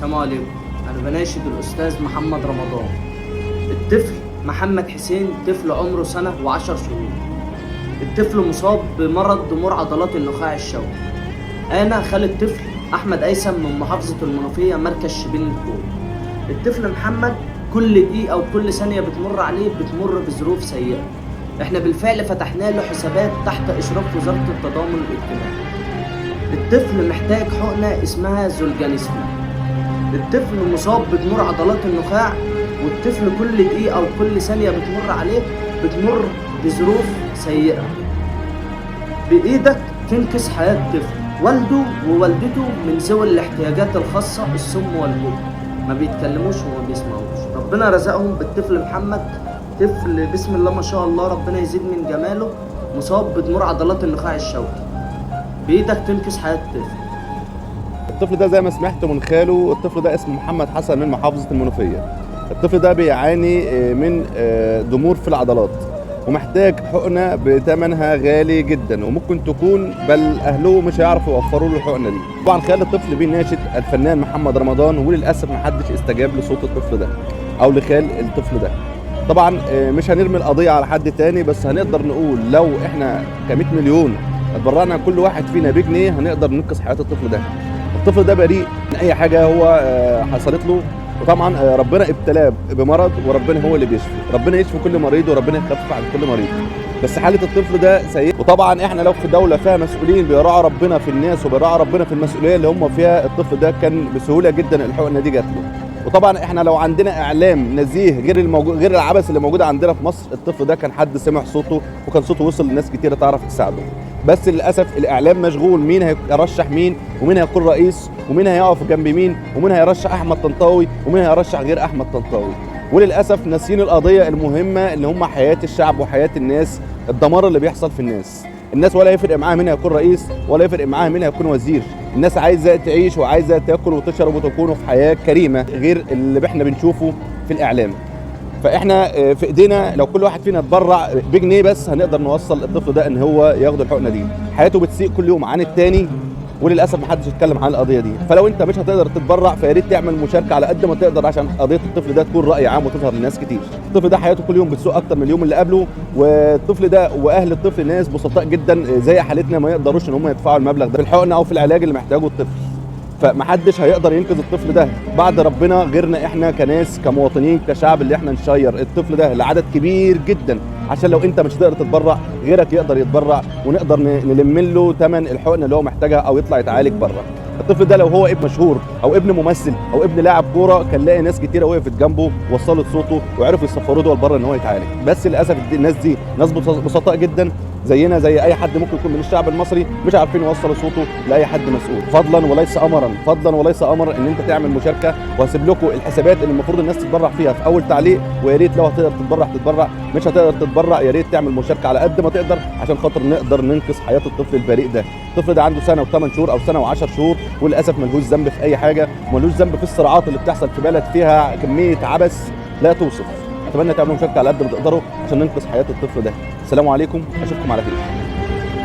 السلام عليكم. أنا بناشد الأستاذ محمد رمضان. الطفل محمد حسين طفل عمره سنة و10 شهور. الطفل مصاب بمرض ضمور عضلات النخاع الشوكي. أنا خال الطفل أحمد أيسم من محافظة المنوفية مركز شبين الكون. الطفل محمد كل دقيقة وكل ثانية بتمر عليه بتمر بظروف سيئة. احنا بالفعل فتحنا له حسابات تحت إشراف وزارة التضامن الاجتماعي. الطفل محتاج حقنة اسمها زولجانسما. الطفل مصاب بضمور عضلات النخاع، والطفل كل دقيقة وكل ثانية بتمر عليه بتمر بظروف سيئة. بإيدك تنقذ حياة الطفل. والده ووالدته من ذوي الاحتياجات الخاصة الصم والبكم، ما بيتكلموش وما بيسمعوش. ربنا رزقهم بالطفل محمد، طفل بسم الله ما شاء الله ربنا يزيد من جماله، مصاب بضمور عضلات النخاع الشوكي. بإيدك تنقذ حياة الطفل. الطفل ده زي ما سمعت من خاله، الطفل ده اسمه محمد حسن من محافظة المنوفية. الطفل ده بيعاني من ضمور في العضلات ومحتاج حقنة بثمنها غالي جدا، وممكن تكون بل أهله مش هيعرفوا يوفروا له الحقنة دي. طبعا خال الطفل بيناشد الفنان محمد رمضان، وللأسف محدش استجاب لصوت الطفل ده أو لخال الطفل ده. طبعا مش هنرمي القضية على حد تاني، بس هنقدر نقول لو احنا ك100 مليون اتبرعنا كل واحد فينا بجنيه هنقدر ننقذ حياة الطفل ده. الطفل ده بريء من اي حاجه هو حصلت له، وطبعا ربنا ابتلاه بمرض وربنا هو اللي بيشفي. ربنا يشفي كل مريض وربنا يخفف عن كل مريض، بس حاله الطفل ده سيئه. وطبعا احنا لو في دوله فيها مسؤولين بيراعوا ربنا في الناس وبيراعوا ربنا في المسؤوليه اللي هم فيها، الطفل ده كان بسهوله جدا الحقنه دي جات له. وطبعا احنا لو عندنا اعلام نزيه غير العبث اللي موجود عندنا في مصر، الطفل ده كان حد سمع صوته وكان صوته وصل لناس كتيره تعرف تساعده. بس للاسف الاعلام مشغول مين هيرشح مين، ومين هيكون رئيس، ومين هيقف جنب مين، ومين هيرشح احمد طنطاوي، ومين هيرشح غير احمد طنطاوي. وللاسف ناسيين القضيه المهمه اللي هم حياه الشعب وحياه الناس، الدمار اللي بيحصل في الناس ولا يفرق معاها مين هيكون رئيس ولا يفرق معاها مين هيكون وزير. الناس عايزه تعيش وعايزه تاكل وتشرب وتكون في حياه كريمه غير اللي احنا بنشوفه في الاعلام. فاحنا في ايدينا لو كل واحد فينا اتبرع بجنيه بس هنقدر نوصل الطفل ده ان هو ياخد الحقنه دي. حياته بتسيء كل يوم عن التاني، وللاسف محدش يتكلم عن القضيه دي. فلو انت مش هتقدر تتبرع فيا ريت تعمل مشاركه على قد ما تقدر عشان قضيه الطفل ده تكون راي عام وتظهر لناس كتير. الطفل ده حياته كل يوم بتسوء اكتر من اليوم اللي قبله، والطفل ده واهل الطفل ناس بسطاء جدا زي حالتنا ما يقدروش ان هم يدفعوا المبلغ ده في الحقنه او في العلاج اللي محتاجه الطفل. فمحدش هيقدر ينقذ الطفل ده بعد ربنا غيرنا احنا كناس كمواطنين كشعب، اللي احنا نشير الطفل ده لعدد كبير جدا، عشان لو انت مش هتقدر تتبرع غيرك يقدر يتبرع ونقدر نلم له ثمن الحقنه اللي هو محتاجها او يطلع يتعالج بره. الطفل ده لو هو ابن مشهور او ابن ممثل او ابن لاعب كوره كان لاقي ناس كتيره وقفت جنبه ووصلت صوته وعرفوا يسفروه دول بره ان هو يتعالج. بس للاسف الناس دي ناس بسطاء جدا زينا زي اي حد ممكن يكون من الشعب المصري، مش عارفين يوصلوا صوته لاي حد مسؤول. فضلا وليس امرا، فضلا وليس امرا ان انت تعمل مشاركه، وهسيب لكم الحسابات اللي المفروض الناس تتبرع فيها في اول تعليق. ويا ريت لو هتقدر تتبرع، مش هتقدر تتبرع يا ريت تعمل مشاركه على قد ما تقدر عشان خاطر نقدر ننقذ حياه الطفل البريء ده. الطفل ده عنده سنه و8 شهور او سنه و10 شهور، وللاسف ملهوش ذنب في اي حاجه، وملهوش ذنب في الصراعات اللي بتحصل في بلد فيها كميه عبث لا توصف. اتمنى تعملوا مشاركه على قد ما تقدروا عشان ننقذ حياه الطفل ده. السلام عليكم، اشوفكم على خير.